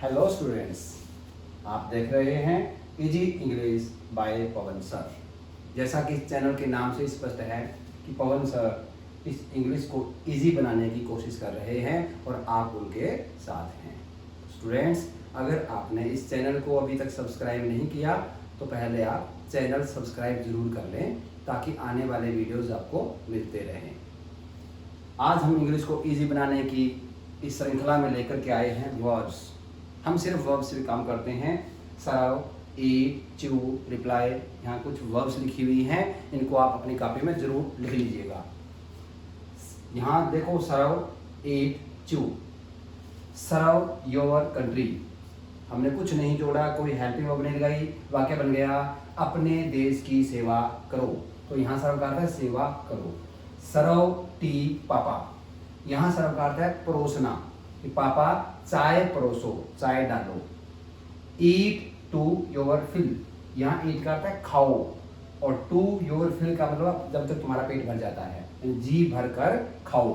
Hello students, आप देख रहे हैं easy English by Pawan sir. जैसा कि इस चैनल के नाम से स्पष्ट है कि पवन सर इस इंग्लिश को इजी बनाने की कोशिश कर रहे हैं और आप उनके साथ हैं। स्टूडेंट्स, अगर आपने इस चैनल को अभी तक सब्सक्राइब नहीं किया तो पहले आप चैनल सब्सक्राइब जरूर कर लें ताकि आने वाले वीडियोस आपको मिलते रहें। आज हम इंग्लिश को इजी बनाने की इस श्रृंखला में लेकर के आए हैं वर्ड्स। हम सिर्फ वर्ब्स से काम करते हैं। सर्व, ईट, चू, रिप्लाई, यहाँ कुछ वर्ब्स लिखी हुई हैं, इनको आप अपनी कॉपी में जरूर लिख लीजिएगा। यहाँ देखो, सर्व, ईट, चू। सर्व योर कंट्री, हमने कुछ नहीं जोड़ा, कोई हेल्पिंग वर्ब नहीं लगाई, वाक्य बन गया अपने देश की सेवा करो। तो यहाँ सर्व का अर्थ है सेवा करो। सर्व टी पापा, यहाँ सर्व का अर्थ है परोसना, कि पापा चाय परोसो, चाय डालो। ईट टू योर फिल, यहाँ ईट का अर्थ है खाओ, और टू योर फिल का मतलब जब तक तुम्हारा पेट भर जाता है, जी भर कर खाओ।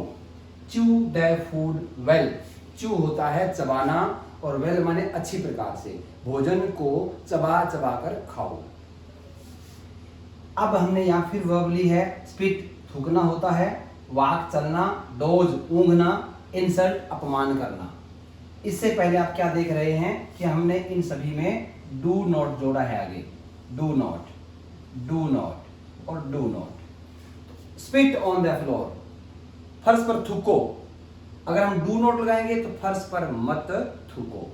चू द फूड वेल, चू होता है चबाना और वेल माने अच्छी प्रकार से, भोजन को चबा चबा कर खाओ। अब हमने यहाँ फिर वर्ब ली है स्पिट, थूकना होता है, वाक चलना, डोज ऊँघना, इंसल्ट अपमान करना। इससे पहले आप क्या देख रहे हैं कि हमने इन सभी में डू नॉट जोड़ा है आगे, डू नॉट, डू नॉट और do not. Spit on the floor, फर्श पर थूको। अगर हम डू नॉट लगाएंगे तो फर्श पर मत थूको।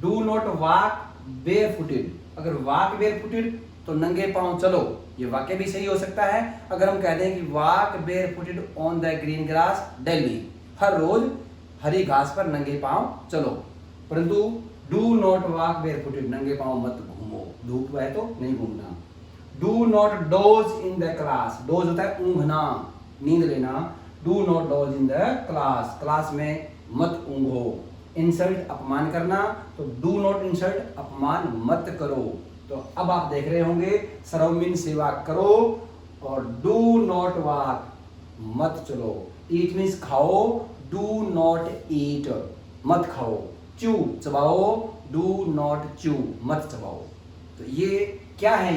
Do not walk bare footed, अगर वॉक बेयर फुटेड तो नंगे पांव चलो, ये वाक्य भी सही हो सकता है। अगर हम कहते हैं कि walk bare footed on the green grass daily, हर रोज हरी घास पर नंगे पांव चलो, परंतु do not walk bare footed, नंगे पांव मत घूमो, धूप है तो नहीं घूमना। Do not doze in the class, doze होता है ऊँघना, नींद लेना। Do not doze in the class, class में मत ऊँघो। इंसल्ट अपमान करना, तो डू नॉट इंसल्ट, अपमान मत करो। तो अब आप देख रहे होंगे सर्व मीन सेवा करो, और डू नॉट वॉक मत चलो। ईट मीन्स खाओ, डू नॉट ईट मत खाओ। चू चबाओ, डू नॉट चू मत चबाओ। तो ये क्या है,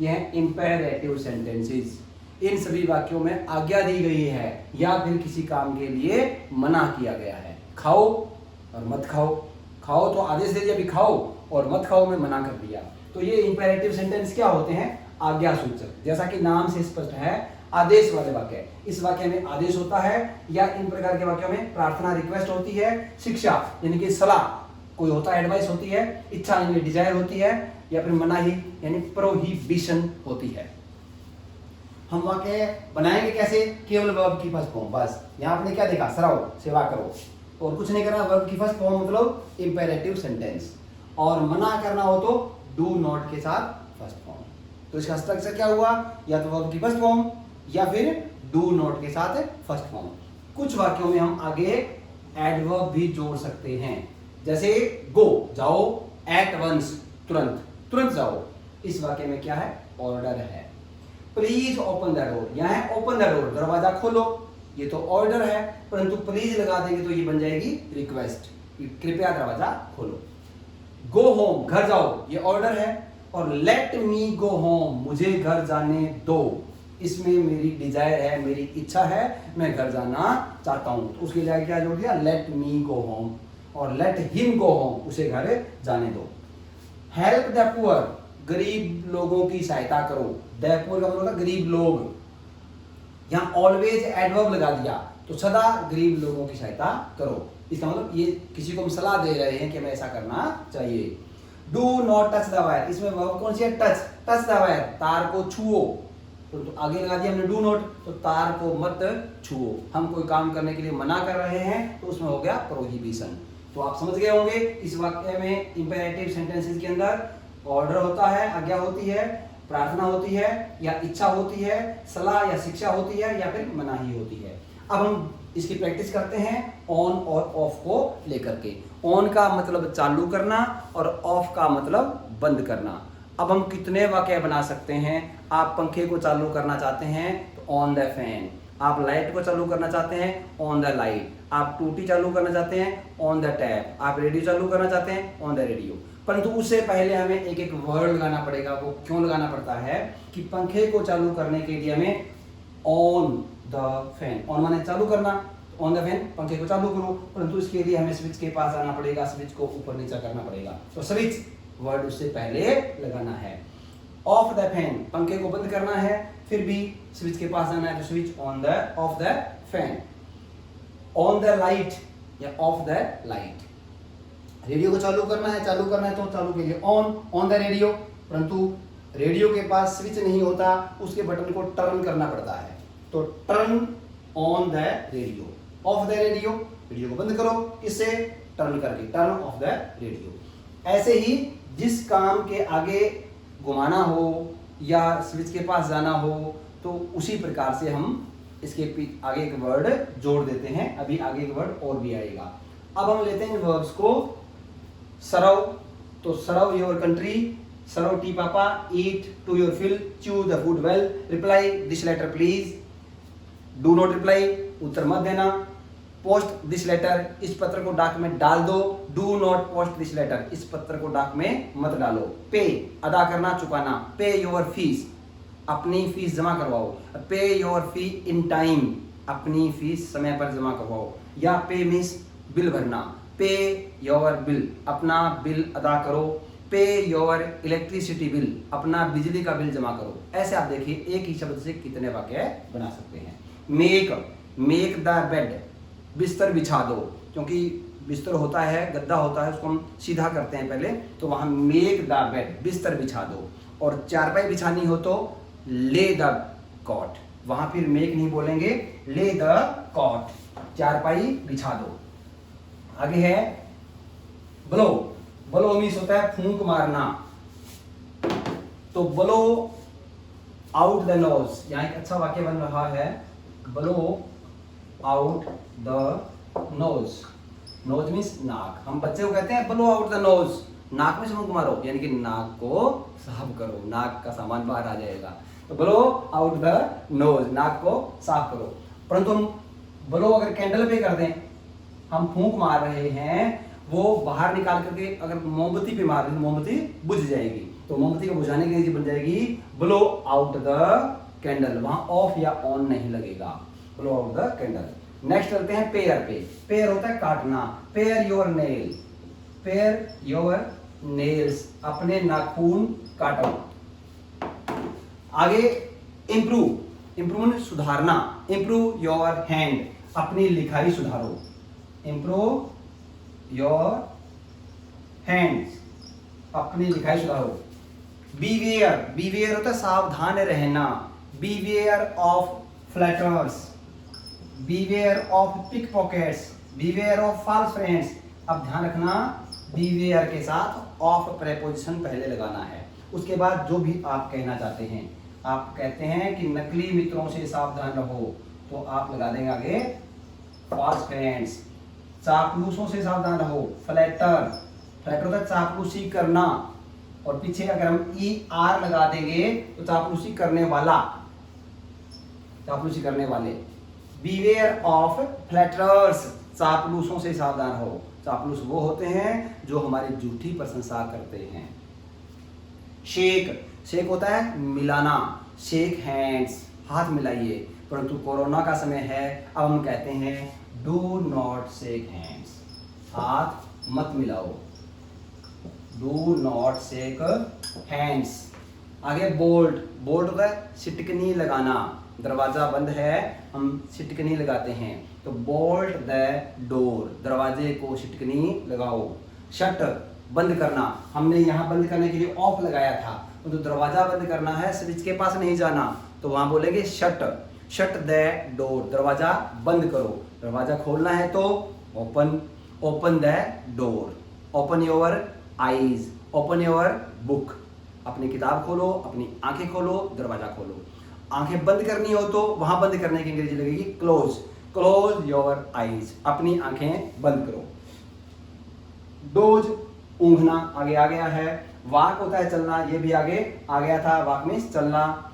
ये है इंपेरेटिव सेंटेंसेस। इन सभी वाक्यों में आज्ञा दी गई है या फिर किसी काम के लिए मना किया गया है। खाओ और मत खाओ, खाओ तो आदेश दे दिया भी खाओ, और मत खाओ में मना कर दिया। तो ये इंपेरेटिव सेंटेंस क्या होते हैं, आज्ञा सूचक। जैसा कि नाम से स्पष्ट है, आदेश वाले वाक्य। इस वाक्य में आदेश होता है, या इन प्रकार के वाक्यों में प्रार्थना रिक्वेस्ट होती है, शिक्षा यानी कि सलाह कोई होता है, एडवाइस होती है, इच्छा यानी डिजायर होती है, या फिर मनाही यानी प्रोहिबिशन होती है। हम वाक्य बनाएंगे कैसे, केवल वर्ब की फर्स्ट फॉर्म। बस यहाँ आपने क्या देखा, सर्व सेवा करो, और कुछ नहीं करना। वर्ब की फर्स्ट फॉर्म मतलब इंपेरेटिव सेंटेंस, और मना करना हो तो डू नॉट के साथ फर्स्ट फॉर्म। तो इसका स्ट्रक्चर क्या हुआ, या तो वर्ब की फर्स्ट फॉर्म या फिर डू नॉट के साथ फर्स्ट फॉर्म। कुछ वाक्यों में हम आगे एडवर्ब भी जोड़ सकते हैं, जैसे गो जाओ, एट वंस तुरंत, तुरंत जाओ। इस वाक्य में क्या है, ऑर्डर है। प्लीज ओपन द डोर, यहाँ है ओपन द डोर, दरवाजा खोलो, ये तो ऑर्डर है, परंतु प्लीज लगा देंगे तो ये बन जाएगी रिक्वेस्ट, कृपया दरवाजा खोलो। गो होम, घर जाओ, ये ऑर्डर है, और लेट मी गो होम, मुझे घर जाने दो, इसमें मेरी डिजायर है, मेरी इच्छा है, मैं घर जाना चाहता हूं। तो उसके लिए क्या जोड़ दिया, लेट मी गो होम, और लेट हिम गो होम, उसे घर जाने दो। हेल्प द पुअर, गरीब लोगों की सहायता करो। द पुअर का मतलब गरीब लोग, यहाँ ऑलवेज एडवर्ब लगा दिया, तो सदा गरीब लोगों की सहायता करो। इसका मतलब ये किसी को हम सलाह दे रहे हैं कि हमें ऐसा करना चाहिए। Do not touch the wire, इसमें वर्ब कौन सी है, टच, टच द वायर, तार को छुओ। तो आगे लगा दिया हमने डू नॉट, तो तार को मत छुओ। हम कोई काम करने के लिए मना कर रहे हैं तो उसमें हो गया प्रोहिबिशन। तो आप समझ गए होंगे, इस वाक्य में इंपेरेटिव सेंटेंसेस के अंदर ऑर्डर होता है, आज्ञा होती है, प्रार्थना होती है या इच्छा होती है, सलाह या शिक्षा होती है, या फिर मनाही होती है। अब हम इसकी प्रैक्टिस करते हैं ऑन और ऑफ को लेकर के। ऑन का मतलब चालू करना और ऑफ का मतलब बंद करना। अब हम कितने वाक्य बना सकते हैं, आप पंखे को चालू करना चाहते हैं तो ऑन द फैन, आप लाइट को चालू करना चाहते हैं ऑन द लाइट, आप टूटी चालू करना चाहते हैं ऑन द टैप, आप रेडियो चालू करना चाहते हैं ऑन द रेडियो। परंतु उससे पहले हमें एक एक वर्ड लगाना पड़ेगा। वो क्यों लगाना पड़ता है कि पंखे को चालू करने के लिए हमें ऑन द फैन, ऑन माने चालू करना, ऑन द फैन पंखे को चालू करो, परंतु इसके लिए हमें स्विच के पास आना पड़ेगा, स्विच को ऊपर नीचे करना पड़ेगा। तो स्विच वर्ड उससे पहले लगाना है। ऑफ द फैन पंखे को बंद करना है, फिर भी स्विच के पास आना है, तो switch on the of the fan. On the light या ऑफ द लाइट, रेडियो को चालू करना है तो चालू के लिए ऑन द रेडियो, परंतु रेडियो के पास स्विच नहीं होता, उसके बटन को टर्न करना पड़ता है, तो turn on the radio. Of the radio, radio को बंद करो, किससे? टर्न करके, टर्न ऑफ द रेडियो। ऐसे ही जिस काम के आगे घुमाना हो या स्विच के पास जाना हो, तो उसी प्रकार से हम इसके आगे एक वर्ड जोड़ देते हैं। अभी आगे एक वर्ड और भी आएगा। अब हम लेते हैं वर्ब्स को। सर्व, तो serve your country, serve tea पापा, eat to your fill, choose the food well, reply this letter please, do not reply उत्तर मत देना, पोस्ट दिस लेटर इस पत्र को डाक में डाल दो, do not post this letter इस पत्र को डाक में मत डालो, पे अदा करना चुकाना, पे योर फीस अपनी फीस जमा करवाओ, पे योर फी इन टाइम अपनी फीस समय पर जमा करवाओ, या पे मीन्स बिल भरना, पे योर बिल अपना बिल अदा करो, पे योर इलेक्ट्रिसिटी बिल अपना बिजली का बिल जमा करो। ऐसे आप देखिए एक ही शब्द से कितने वाक्य बना सकते हैं। मेक द बेड बिस्तर बिछा दो, क्योंकि बिस्तर होता है, गद्दा होता है, उसको हम सीधा करते हैं पहले, तो वहां मेक द बेड बिस्तर बिछा दो। और चारपाई बिछानी हो तो ले द कॉट, वहां फिर मेक नहीं बोलेंगे, ले द कॉट, चारपाई बिछा दो। आगे है ब्लो, ब्लो मीन्स होता है फूंक मारना, तो ब्लो आउट द नोज, यहाँ एक अच्छा वाक्य बन रहा है, blow out the nose, nose means नाक। हम बच्चे को कहते हैं ब्लो आउट द नोज, नाक में से फूंक मारो, यानी कि नाक को साफ करो, नाक का सामान बाहर आ जाएगा, तो ब्लो आउट द नोज, नाक को साफ करो। परंतु हम ब्लो अगर कैंडल पे कर दें, हम फूंक मार रहे हैं, वो बाहर निकाल करके अगर मोमबत्ती पे मार दें, मोमबत्ती बुझ जाएगी, तो मोमबत्ती को बुझाने के लिए बन जाएगी ब्लो आउट द कैंडल, वहां ऑफ या ऑन नहीं लगेगा, blow out the candle. Next चलते हैं पेयर पे, पेयर होता है काटना, pair your nail, pair your nails अपने नाखून काटो। आगे इंप्रूव, इंप्रूव सुधारना, इंप्रूव योर हैंड अपनी लिखाई सुधारो, इंप्रूव योर हैंड्स अपनी लिखाई सुधारो। बीवेयर, बीवेयर होता है सावधान रहना, beware of flatterers, beware of pickpockets, beware of false friends. अब ध्यान रखना, बीवेयर के साथ ऑफ प्रेपोजिशन पहले लगाना है, उसके बाद जो भी आप कहना चाहते हैं। आप कहते हैं कि नकली मित्रों से सावधान रहो, तो आप लगा देंगे आगे फॉल्स फ्रेंड्स। चापलूसों से सावधान रहो, फ्लैटर, फ्लैटर होता है चापलूसी करना, और पीछे अगर हम ER लगा देंगे तो चापलूसी करने वाला, चापलूसी करने वाले। बीवेयर ऑफ फ्लैटरर्स, चापलूसों से सावधान रहो, चापलूस वो होते हैं जो हमारी झूठी प्रशंसा करते हैं। शेक, शेक होता है मिलाना, शेक हैंड्स हाथ मिलाइए, परंतु कोरोना का समय है, अब हम कहते हैं डू नॉट शेक हैंड्स, हाथ मत मिलाओ, डू नॉट शेक हैंड्स। आगे बोल्ट, बोल्ट होता है सिटकनी लगाना, दरवाजा बंद है हम सिटकनी लगाते हैं, तो बोल्ट द डोर, दरवाजे को सिटकनी लगाओ। शट बंद करना, हमने यहाँ बंद करने के लिए ऑफ लगाया था, तो दरवाजा बंद करना है, स्विच के पास नहीं जाना, तो वहां बोलेंगे शट, शट द डोर, दरवाजा बंद करो। दरवाजा खोलना है तो open, open the door, open your eyes, open your book, अपनी किताब खोलो, अपनी आंखें खोलो, दरवाजा खोलो। आंखें बंद करनी हो तो वहां बंद करने की अंग्रेजी लगेगी क्लोज, क्लोज योर आईज, अपनी आंखें बंद करो। डोज ऊँघना आगे आ गया है, वॉक होता है चलना, ये भी आगे आ गया था, वॉक मीन्स चलना,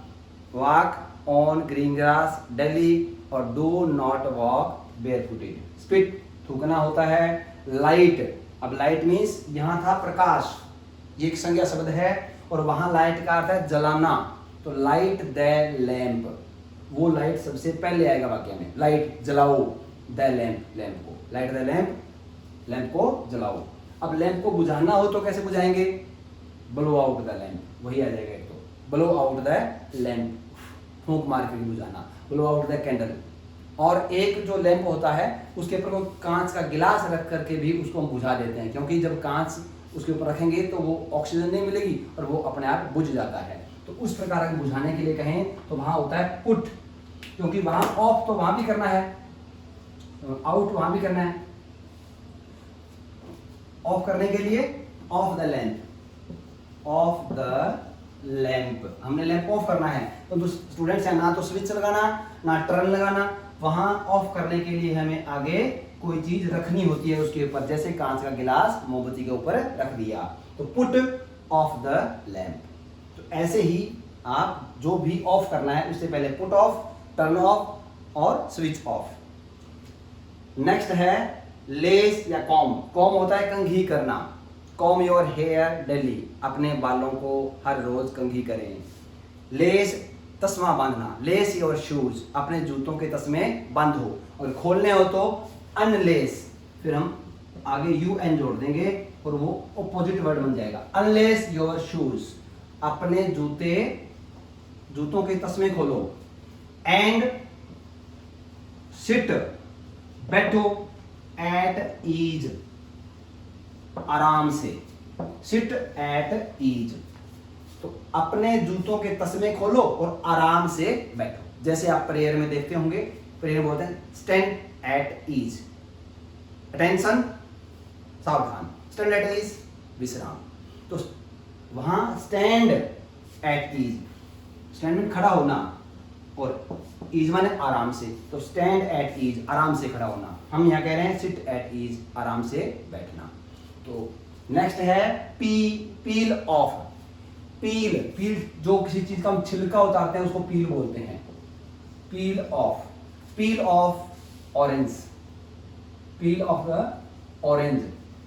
walk on green grass daily, और do not walk barefooted, spit थूकना होता है। लाइट, अब लाइट मीन्स यहाँ था प्रकाश, ये एक संज्ञा शब्द है, और वहां लाइट का अर्थ है जलाना, तो लाइट द लैंप, वो लाइट सबसे पहले आएगा वाक्य में, लाइट जलाओ, द लैंप, लैंप को, लाइट द लैंप, लैंप को जलाओ। अब लैंप को बुझाना हो तो कैसे बुझाएंगे, ब्लो आउट द लैंप, वही आ जाएगा एक तो, ब्लो आउट द लैंप, फूंक मार के बुझाना, ब्लो आउट द कैंडल। और एक जो लैंप होता है उसके ऊपर हम कांच का गिलास रख करके भी उसको हम बुझा देते हैं, क्योंकि जब कांच उसके ऊपर रखेंगे तो वो ऑक्सीजन नहीं मिलेगी और वो अपने आप बुझ जाता है। तो उस प्रकार के बुझाने के लिए कहें तो वहां होता है पुट, क्योंकि वहां ऑफ तो वहां भी करना है, आउट वहां भी करना है। ऑफ करने के लिए of the lamp, of the lamp, हमने लैंप ऑफ करना है। तो स्टूडेंट्स है ना तो स्विच लगाना ना टर्न लगाना, वहां ऑफ करने के लिए हमें आगे कोई चीज रखनी होती है उसके ऊपर, जैसे कांच का गिलास मोमबत्ती के ऊपर रख दिया, तो पुट ऑफ द लैंप। तो ऐसे ही आप जो भी ऑफ करना है उससे पहले पुट ऑफ, टर्न ऑफ और स्विच ऑफ। नेक्स्ट है लेस या कॉम। कॉम होता है कंघी करना, कॉम योर हेयर डेली, अपने बालों को हर रोज कंघी करें। लेस तस्मा बांधना, लेस योर शूज, अपने जूतों के तस्मे बांधो, और खोलने हो तो अनलेस, फिर हम आगे यू एन जोड़ देंगे और वो ऑपोजिट वर्ड बन जाएगा, अनलेस योर शूज, अपने जूतों के तस्मे खोलो। एंड सिट, बैठो, एट ईज, आराम से, सिट एट ईज, तो अपने जूतों के तस्मे खोलो और आराम से बैठो। जैसे आप प्रेयर में देखते होंगे, प्रेयर बोलते हैं स्टैंड एट ईज, अटेंशन सावधान, स्टैंड एट ईज विश्राम। तो वहां स्टैंड एट ईज, स्टैंड में खड़ा होना, और ईज माने आराम से, तो स्टैंड एट ईज आराम से खड़ा होना। हम यहाँ कह रहे हैं सिट एट ईज आराम से बैठना। तो नेक्स्ट है पील ऑफ। पील जो किसी चीज का हम छिलका उतारते हैं उसको पील बोलते हैं, पील of. Peel of orange, peel of the orange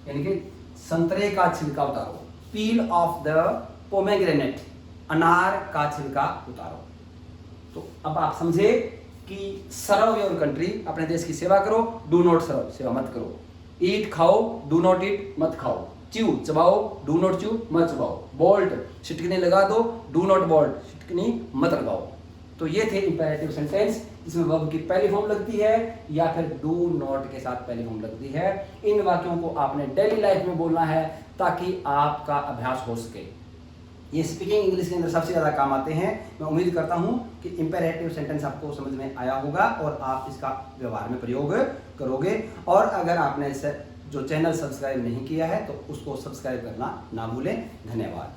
यानी कि संतरे का छिलका उतारो। पील ऑफ द पोमेग्रेनेट, अनार का छिलका उतारो। तो अब आप समझे कि सर्व योर कंट्री, अपने देश की सेवा करो, डू नॉट सर्व, सेवा मत करो। ईट खाओ, डू नॉट ईट, मत खाओ। च्यू चबाओ, डू नॉट च्यू, मत चबाओ। बोल्ट छिटकनी लगा दो, डू नॉट बोल्ट, छिटकनी मत लगाओ। तो ये थे इंपेरेटिव सेंटेंस, इसमें वर्ब की पहली फॉर्म लगती है या फिर डू नॉट के साथ पहली फॉर्म लगती है। इन वाक्यों को आपने डेली लाइफ में बोलना है ताकि आपका अभ्यास हो सके। ये स्पीकिंग इंग्लिश के अंदर सबसे ज़्यादा काम आते हैं। मैं उम्मीद करता हूँ कि इंपेरेटिव सेंटेंस आपको समझ में आया होगा और आप इसका व्यवहार में प्रयोग करोगे। और अगर आपने इसे जो चैनल सब्सक्राइब नहीं किया है तो उसको सब्सक्राइब करना ना भूलें। धन्यवाद।